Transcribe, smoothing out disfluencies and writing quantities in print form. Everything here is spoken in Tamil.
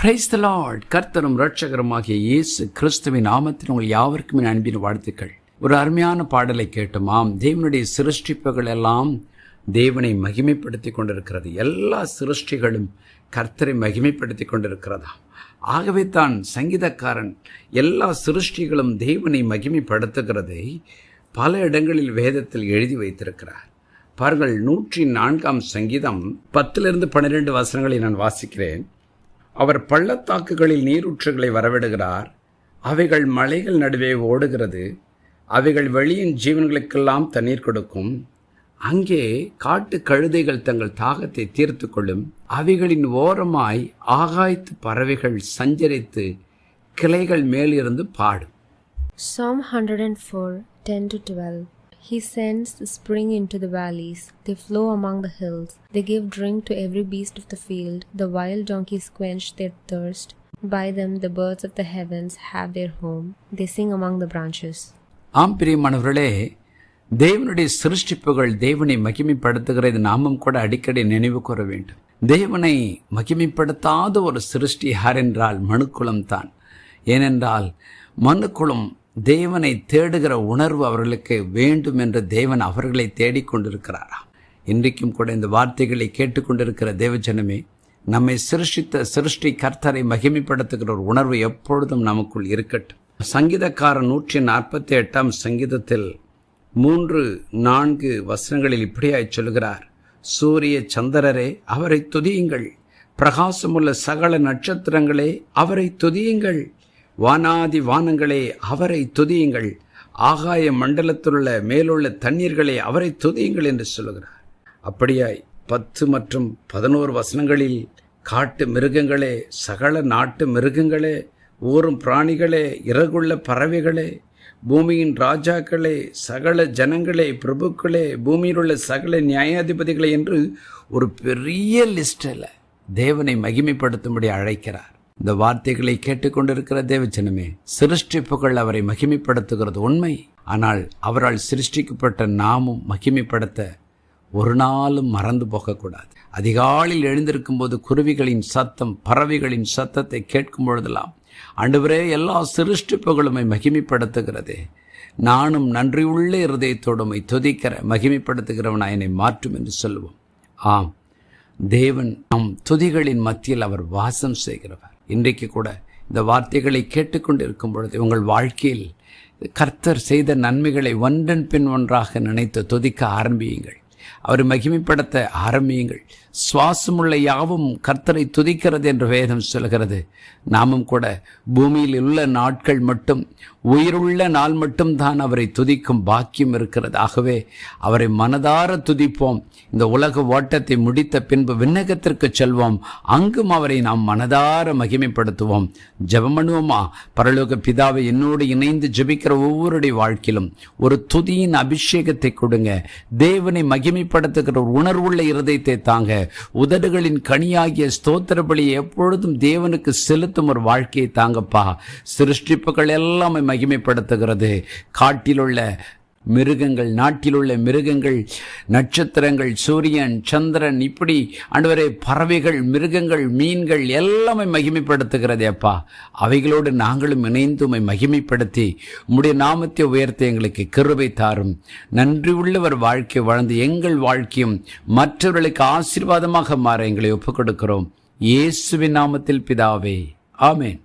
Praise the Lord. கர்த்தரும் இரட்சகருமாகிய இயேசு கிறிஸ்துவின் நாமத்தில் உங்கள் யாவருக்கும் என் அன்பின் வாழ்த்துக்கள். ஒரு அருமையான பாடலை கேட்டோமாம். தேவனுடைய சிருஷ்டிப்புகள் எல்லாம் தேவனை மகிமைப்படுத்தி கொண்டிருக்கிறது. எல்லா சிருஷ்டிகளும் கர்த்தரை மகிமைப்படுத்தி கொண்டிருக்கிறதா. ஆகவே தான் சங்கீதக்காரன் எல்லா சிருஷ்டிகளும் தேவனை மகிமைப்படுத்துகிறதை பல இடங்களில் வேதத்தில் எழுதி வைத்திருக்கிறார். பாருங்கள், 104 சங்கீதம் 10-12 வசனங்களை நான் வாசிக்கிறேன். அவர் பள்ளத்தாக்குகளில் நீரூற்றுகளை வரவிடுகிறார், அவைகள் மலைகள் நடுவே ஓடுகிறது, அவைகள் வெளியின் ஜீவன்களுக்கெல்லாம் தண்ணீர் கொடுக்கும். அங்கே காட்டு கழுதைகள் தங்கள் தாகத்தை தீர்த்து கொள்ளும், அவைகளின் ஓரமாய் ஆகாயத்து பறவைகள் சஞ்சரித்து கிளைகள் மேலிருந்து பாடும். Psalm 104:10-12. He sends the spring into the valleys. They flow among the hills. They give drink to every beast of the field. The wild donkeys quench their thirst. By them the birds of the heavens have their home. They sing among the branches. ஆம் பிரியமானவர்களே, தேவனுடைய சிருஷ்டிப்புகள் தேவனை மகிமைப்படுத்துகிறது. நாமும் கூட அடிக்கடி நினைவு கூற வேண்டும். தேவனை மகிமைப்படுத்தாத ஒரு சிருஷ்டி யார் என்றால் மனுக்குலம் தான். ஏனென்றால் மனுக்குலம் தேவனை தேடுகிற உணர்வு அவர்களுக்கு வேண்டும் என்று தேவன் அவர்களை தேடிக்கொண்டிருக்கிறாராம். இன்றைக்கும் கூட இந்த வார்த்தைகளை கேட்டுக்கொண்டிருக்கிற தேவஜனமே, நம்மை சிருஷ்டித்த சிருஷ்டி கர்த்தரை மகிமைப்படுத்துகிற ஒரு உணர்வு எப்பொழுதும் நமக்குள் இருக்கட்டும். சங்கீதக்காரன் 148 சங்கீதத்தில் 3-4 வசனங்களில் இப்படியாய் சொல்கிறார். சூரிய சந்திரரே அவரை துதியுங்கள், பிரகாசமுள்ள சகல நட்சத்திரங்களே அவரை துதியுங்கள், வானாதி வானங்களே அவரை துதியுங்கள், ஆகாய மண்டலத்திலுள்ள மேலுள்ள தண்ணீர்களே அவரை துதியுங்கள் என்று சொல்லுகிறார். அப்படியாய் 10 மற்றும் 11 வசனங்களில் காட்டு மிருகங்களே, சகல நாட்டு மிருகங்களே, ஊரும் பிராணிகளே, இறகுள்ள பறவைகளே, பூமியின் ராஜாக்களே, சகல ஜனங்களே, பிரபுக்களே, பூமியில் உள்ள சகல நியாயாதிபதிகளே என்று ஒரு பெரிய லிஸ்டில் தேவனை மகிமைப்படுத்தும்படி அழைக்கிறார். இந்த வார்த்தைகளை கேட்டுக்கொண்டிருக்கிற தேவஜனமே, சிருஷ்டிப்புகள் அவரை மகிமைப்படுத்துகிறது உண்மை. ஆனால் அவரால் சிருஷ்டிக்கப்பட்ட நாமும் மகிமைப்படுத்த ஒரு நாளும் மறந்து போகக்கூடாது. அதிகாலையில் எழுந்திருக்கும் போது குருவிகளின் சத்தம், பறவைகளின் சத்தத்தை கேட்கும் பொழுதெல்லாம், ஆண்டவரே எல்லா சிருஷ்டிப்புகளுமை மகிமைப்படுத்துகிறது, நானும் நன்றியுள்ள இருதயத்தோடுமை துதிக்கிற மகிமைப்படுத்துகிறவனாய் என்னை மாற்றும் என்று சொல்லுவோம். ஆம், தேவன் நம் துதிகளின் மத்தியில் அவர் வாசம் செய்கிறவர். இன்றைக்கு கூட இந்த வார்த்தைகளை கேட்டுக்கொண்டு இருக்கும் பொழுது உங்கள் வாழ்க்கையில் கர்த்தர் செய்த நன்மைகளை ஒன்றன் பின் ஒன்றாக நினைத்து துதிக்க ஆரம்பியுங்கள். அவரை மகிமைப்படுத்த ஆரம்பியுங்கள். சுவாசமுள்ள யாவும் கர்த்தரை துதிக்கிறது என்று வேதம் சொல்கிறது. நாமும் கூட பூமியில் உள்ள நாட்கள் மட்டும், உயிருள்ள நாள் மட்டும் தான் அவரை துதிக்கும் பாக்கியம் இருக்கிறது. ஆகவே அவரை மனதார துதிப்போம். இந்த உலக ஓட்டத்தை முடித்த பின்பு விண்ணகத்திற்கு செல்வோம். அங்கும் அவரை நாம் மனதார மகிமைப்படுத்துவோம். ஜெபம் பண்ணுவோமா? பரலோக பிதாவை, என்னோடு இணைந்து ஜெபிக்கிற ஒவ்வொருடைய வாழ்க்கையிலும் ஒரு துதியின் அபிஷேகத்தை கொடுங்க. தேவனை மகிமைப்படுத்துகிற ஒரு உணர்வுள்ள இருதயத்தை தாங்க. உதடுகளின் கனியாகிய ஸ்தோத்திர பலியை எப்பொழுதும் தேவனுக்கு செலுத்தும் ஒரு வாழ்க்கையை தாங்கப்பா. சிருஷ்டிப்புகள் எல்லாமே மகிமைப்படுத்துகிறது. காட்டிலுள்ள மிருகங்கள், நாட்டிலுள்ள மிருகங்கள், நட்சத்திரங்கள், சூரியன், சந்திரன், இப்படி ஆண்டவரே பறவைகள், மிருகங்கள், மீன்கள் எல்லாமே மகிமைப்படுத்துகிறதே அப்பா. அவைகளோடு நாங்களும் இணைந்து உம்மை மகிமைப்படுத்தி உம்முடைய நாமத்தை உயர்த்த எங்களுக்கு கிருபை தாரும். நன்றி உள்ளவர் வாழ்க்கை வாழ்ந்து எங்கள் வாழ்க்கையும் மற்றவர்களுக்கு ஆசீர்வாதமாக மாற எங்களை ஒப்புக் கொடுக்கிறோம். இயேசுவின் நாமத்தில் பிதாவே, ஆமென்.